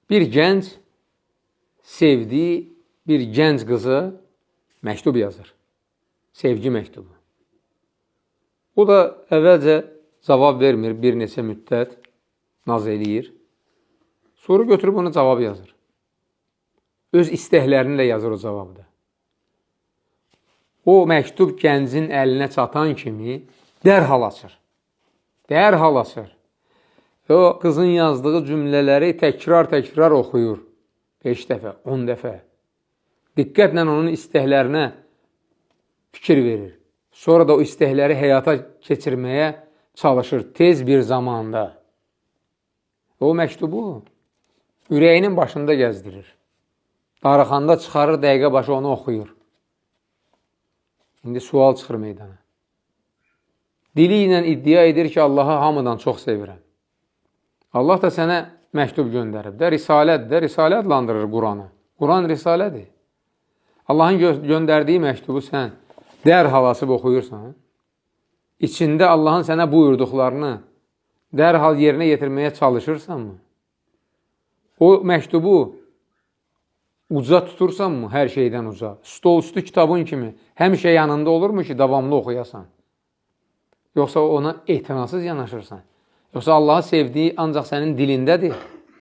Bir gənc sevdiyi bir gənc qızı məktub yazır. Sevgi məktubu. O da əvvəlcə cavab vermir, bir neçə müddət naz eləyir. Sonra götürüb ona cavab yazır. Öz istəklərini də yazır o cavabda. O məktub gəncin əlinə çatan kimi dərhal açır. Dərhal açır. O qızın yazdığı cümlələri təkrar oxuyur. 5 dəfə, 10 dəfə. Diqqətlə onun istəklərinə fikir verir. Sonra da o istəkləri həyata keçirməyə çalışır tez bir zamanda. O məktubu ürəyinin başında gəzdirir. Darıxanda çıxarır, dəqiqə başı onu oxuyur. İndi sual çıxır meydana. Dili ilə iddia edir ki, Allahı hamıdan çox sevirəm. Allah da sənə məktub göndərib də, risalət də, risalə adlandırır Quranı. Quran risalədir. Allahın göndərdiyi məktubu sən dərhal açıb oxuyursan, içində Allahın sənə buyurduqlarını dərhal yerinə yetirməyə çalışırsanmı? O məktubu uca tutursanmı, hər şeydən uca? Stol üstü kitabın kimi həmişə yanında olurmu ki, davamlı oxuyasan? Yoxsa ona etinasız yanaşırsan? Yoxsa Allahı sevdiyi ancaq sənin dilindədir?